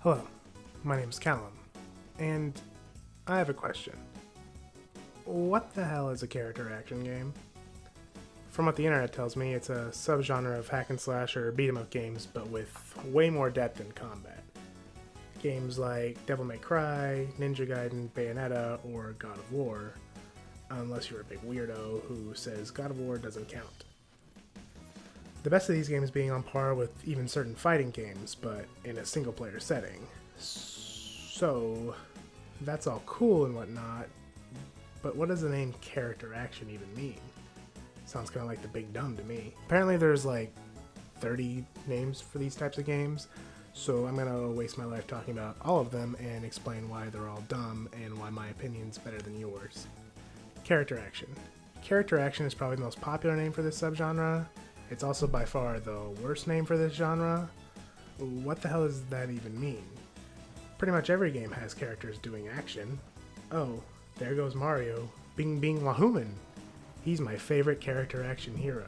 Hello, my name's Callum, and I have a question. What the hell is a character action game? From what the internet tells me, it's a subgenre of hack and slash or beat 'em up games, but with way more depth in combat. Games like Devil May Cry, Ninja Gaiden, Bayonetta, or God of War, unless you're a big weirdo who says God of War doesn't count. The best of these games being on par with even certain fighting games, but in a single player setting. So, that's all cool and whatnot, but what does the name character action even mean? Sounds kind of like the big dumb to me. Apparently there's like 30 names for these types of games, so I'm gonna waste my life talking about all of them and explain why they're all dumb and why my opinion's better than yours. Character action. Character action is probably the most popular name for this subgenre. It's also by far the worst name for this genre. What the hell does that even mean? Pretty much every game has characters doing action. Oh, there goes Mario. Bing bing wahoomin. He's my favorite character action hero.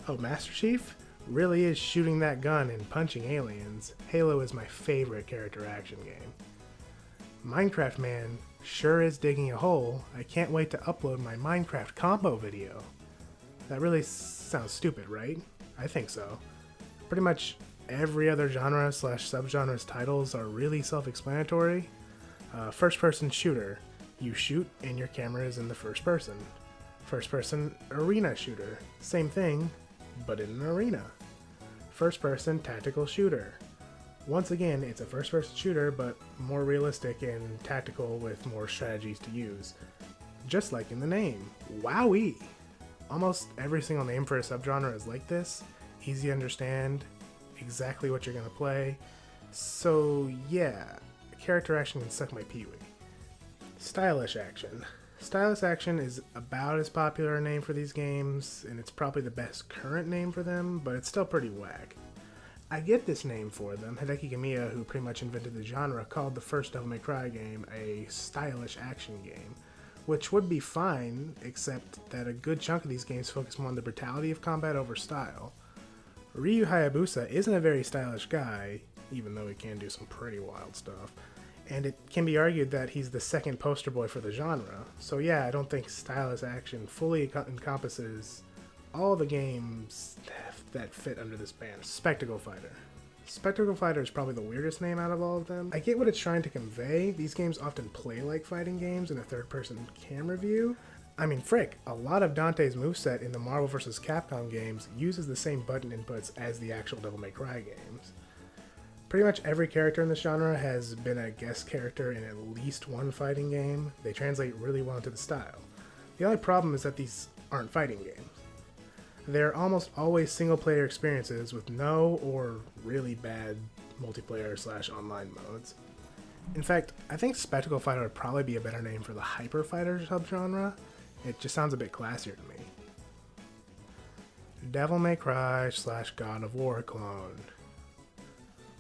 Oh, Master Chief really is shooting that gun and punching aliens. Halo is my favorite character action game. Minecraft Man sure is digging a hole. I can't wait to upload my Minecraft combo video. That really sounds stupid, right? I think so. Pretty much every other genre slash subgenre's titles are really self-explanatory. First person shooter. You shoot and your camera is in the first person. First person arena shooter. Same thing, but in an arena. First person tactical shooter. Once again, it's a first person shooter, but more realistic and tactical with more strategies to use. Just like in the name. Wowee! Almost every single name for a subgenre is like this. Easy to understand, exactly what you're gonna play. So yeah, character action can suck my peewee. Stylish action. Stylish action is about as popular a name for these games, and it's probably the best current name for them, but it's still pretty whack. I get this name for them. Hideki Kamiya, who pretty much invented the genre, called the first Devil May Cry game a stylish action game, which would be fine, except that a good chunk of these games focus more on the brutality of combat over style. Ryu Hayabusa isn't a very stylish guy, even though he can do some pretty wild stuff, and it can be argued that he's the second poster boy for the genre. So yeah, I don't think stylish action fully encompasses all the games that fit under this banner. Spectacle Fighter. Spectacle Fighter is probably the weirdest name out of all of them. I get what it's trying to convey. These games often play like fighting games in a third-person camera view. I mean, frick, a lot of Dante's moveset in the Marvel vs. Capcom games uses the same button inputs as the actual Devil May Cry games. Pretty much every character in this genre has been a guest character in at least one fighting game. They translate really well into the style. The only problem is that these aren't fighting games. They're almost always single-player experiences with no or really bad multiplayer slash online modes. In fact, I think Spectacle Fighter would probably be a better name for the Hyper Fighter subgenre. It just sounds a bit classier to me. Devil May Cry slash God of War clone.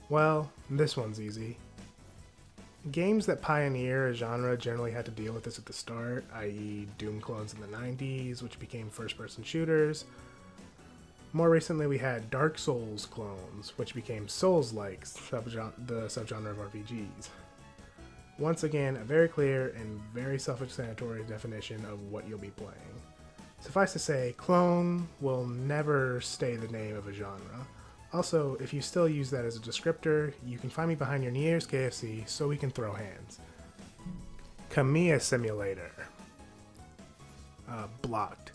Well, this one's easy. Games that pioneer a genre generally had to deal with this at the start, i.e. Doom clones in the 90s, which became first-person shooters. More recently, we had Dark Souls clones, which became Souls-like, the subgenre of RPGs. Once again, a very clear and very self-explanatory definition of what you'll be playing. Suffice to say, clone will never stay the name of a genre. Also, if you still use that as a descriptor, you can find me behind your nearest KFC so we can throw hands. Kamiya Simulator. Blocked.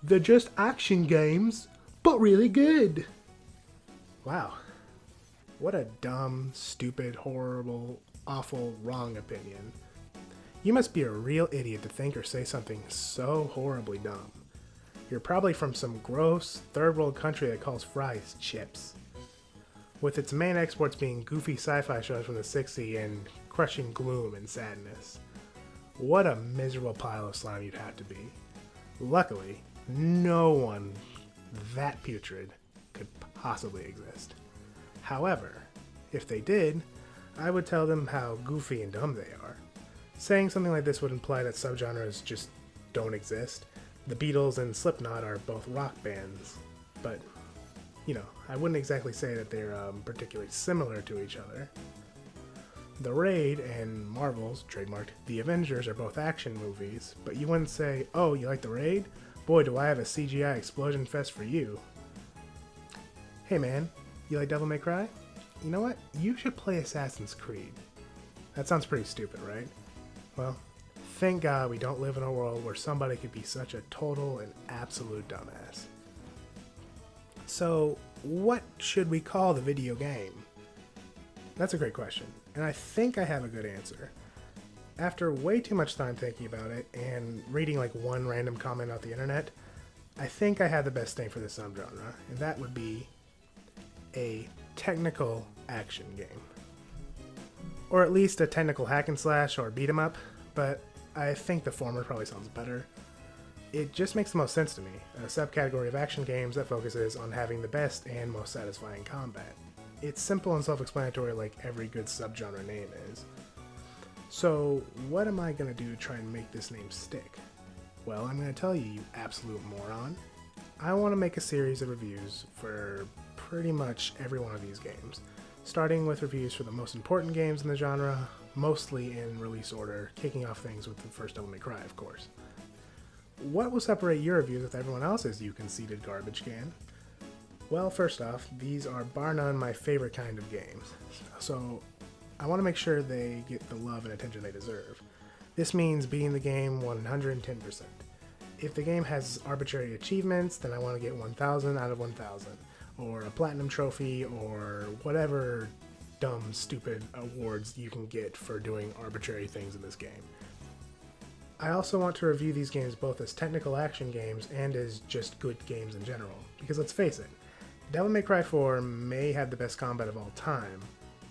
They're just action games, but really good. Wow. What a dumb, stupid, horrible, awful, wrong opinion. You must be a real idiot to think or say something so horribly dumb. You're probably from some gross, third world country that calls fries chips. With its main exports being goofy sci-fi shows from the 60s and crushing gloom and sadness. What a miserable pile of slime you'd have to be. Luckily, no one that putrid could possibly exist. However, if they did, I would tell them how goofy and dumb they are. Saying something like this would imply that subgenres just don't exist. The Beatles and Slipknot are both rock bands, but I wouldn't exactly say that they're particularly similar to each other. The Raid and Marvel's, trademarked, The Avengers are both action movies, but you wouldn't say, oh, you like The Raid? Boy, do I have a CGI explosion fest for you. Hey man, you like Devil May Cry? You know what? You should play Assassin's Creed. That sounds pretty stupid, right? Well, thank God we don't live in a world where somebody could be such a total and absolute dumbass. So, what should we call the video game? That's a great question, and I think I have a good answer. After way too much time thinking about it and reading like one random comment off the internet, I think I have the best name for this subgenre, and that would be a technical action game. Or at least a technical hack and slash or beat 'em up, but I think the former probably sounds better. It just makes the most sense to me, a subcategory of action games that focuses on having the best and most satisfying combat. It's simple and self-explanatory like every good subgenre name is. So what am I going to do to try and make this name stick? Well, I'm going to tell you, you absolute moron. I want to make a series of reviews for pretty much every one of these games, starting with reviews for the most important games in the genre, mostly in release order, kicking off things with the first Devil May Cry, of course. What will separate your reviews with everyone else's, you conceited garbage can? Well, first off, these are bar none my favorite kind of games, so I want to make sure they get the love and attention they deserve. This means beating the game 110%. If the game has arbitrary achievements, then I want to get 1000 out of 1000, or a platinum trophy, or whatever dumb, stupid awards you can get for doing arbitrary things in this game. I also want to review these games both as technical action games and as just good games in general, because let's face it, Devil May Cry 4 may have the best combat of all time,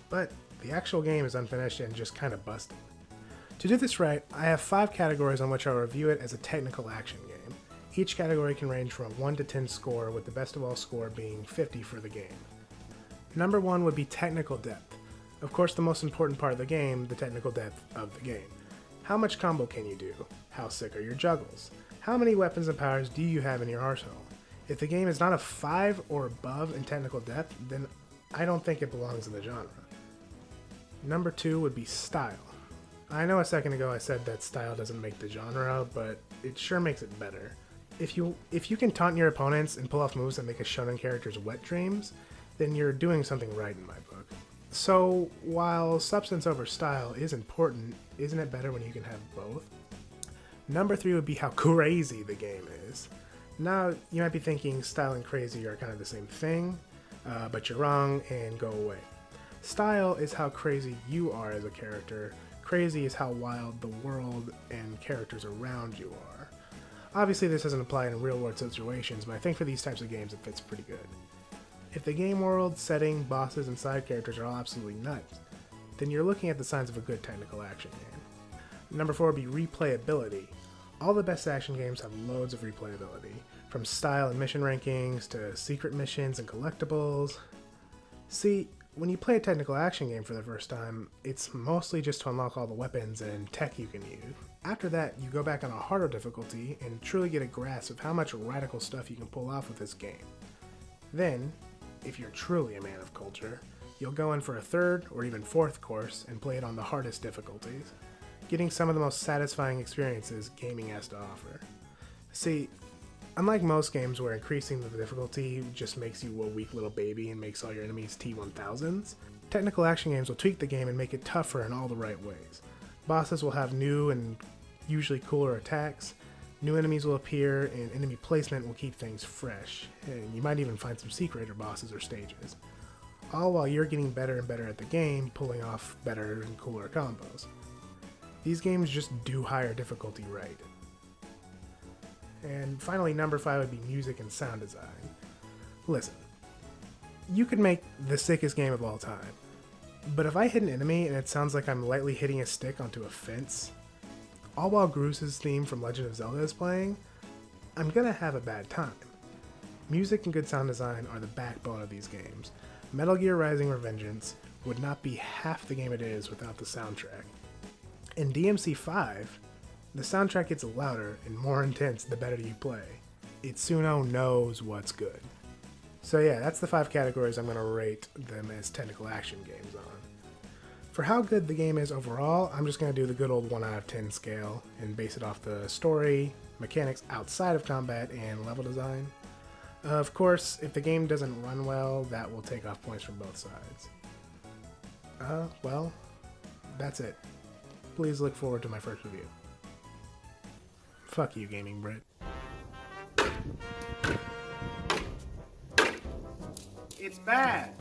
but the actual game is unfinished and just kinda busted. To do this right, I have 5 categories on which I'll review it as a technical action game. Each category can range from a 1 to 10 score, with the best of all score being 50 for the game. Number 1 would be technical depth. Of course, the most important part of the game, the technical depth of the game. How much combo can you do? How sick are your juggles? How many weapons and powers do you have in your arsenal? If the game is not a 5 or above in technical depth, then I don't think it belongs in the genre. Number 2 would be style. I know a second ago I said that style doesn't make the genre, but it sure makes it better. If you can taunt your opponents and pull off moves that make a shonen character's wet dreams, then you're doing something right in my book. So, while substance over style is important, isn't it better when you can have both? Number 3 would be how crazy the game is. Now, you might be thinking style and crazy are kind of the same thing, but you're wrong, and go away. Style is how crazy you are as a character. Crazy is how wild the world and characters around you are. Obviously, this doesn't apply in real-world situations, but I think for these types of games it fits pretty good. If the game world, setting, bosses, and side characters are all absolutely nuts, then you're looking at the signs of a good technical action game. Number 4 would be replayability. All the best action games have loads of replayability, from style and mission rankings to secret missions and collectibles. See, when you play a technical action game for the first time, it's mostly just to unlock all the weapons and tech you can use. After that, you go back on a harder difficulty and truly get a grasp of how much radical stuff you can pull off with this game. Then, if you're truly a man of culture, you'll go in for a 3rd or even 4th course and play it on the hardest difficulties, getting some of the most satisfying experiences gaming has to offer. See, unlike most games where increasing the difficulty just makes you a weak little baby and makes all your enemies T-1000s, technical action games will tweak the game and make it tougher in all the right ways. Bosses will have new and usually cooler attacks, new enemies will appear, and enemy placement will keep things fresh, and you might even find some secret bosses or stages. All while you're getting better and better at the game, pulling off better and cooler combos. These games just do higher difficulty right. And finally, number 5 would be music and sound design. Listen, you could make the sickest game of all time, but if I hit an enemy and it sounds like I'm lightly hitting a stick onto a fence, all while Groos's theme from Legend of Zelda is playing, I'm gonna have a bad time. Music and good sound design are the backbone of these games. Metal Gear Rising: Revengeance would not be half the game it is without the soundtrack. In DMC 5, the soundtrack gets louder and more intense the better you play. Itsuno knows what's good. So yeah, that's the 5 categories I'm going to rate them as technical action games on. For how good the game is overall, I'm just going to do the good old 1 out of 10 scale and base it off the story, mechanics outside of combat, and level design. Of course, if the game doesn't run well, that will take off points from both sides. Well, that's it. Please look forward to my first review. Fuck you, Gaming Brit. It's bad!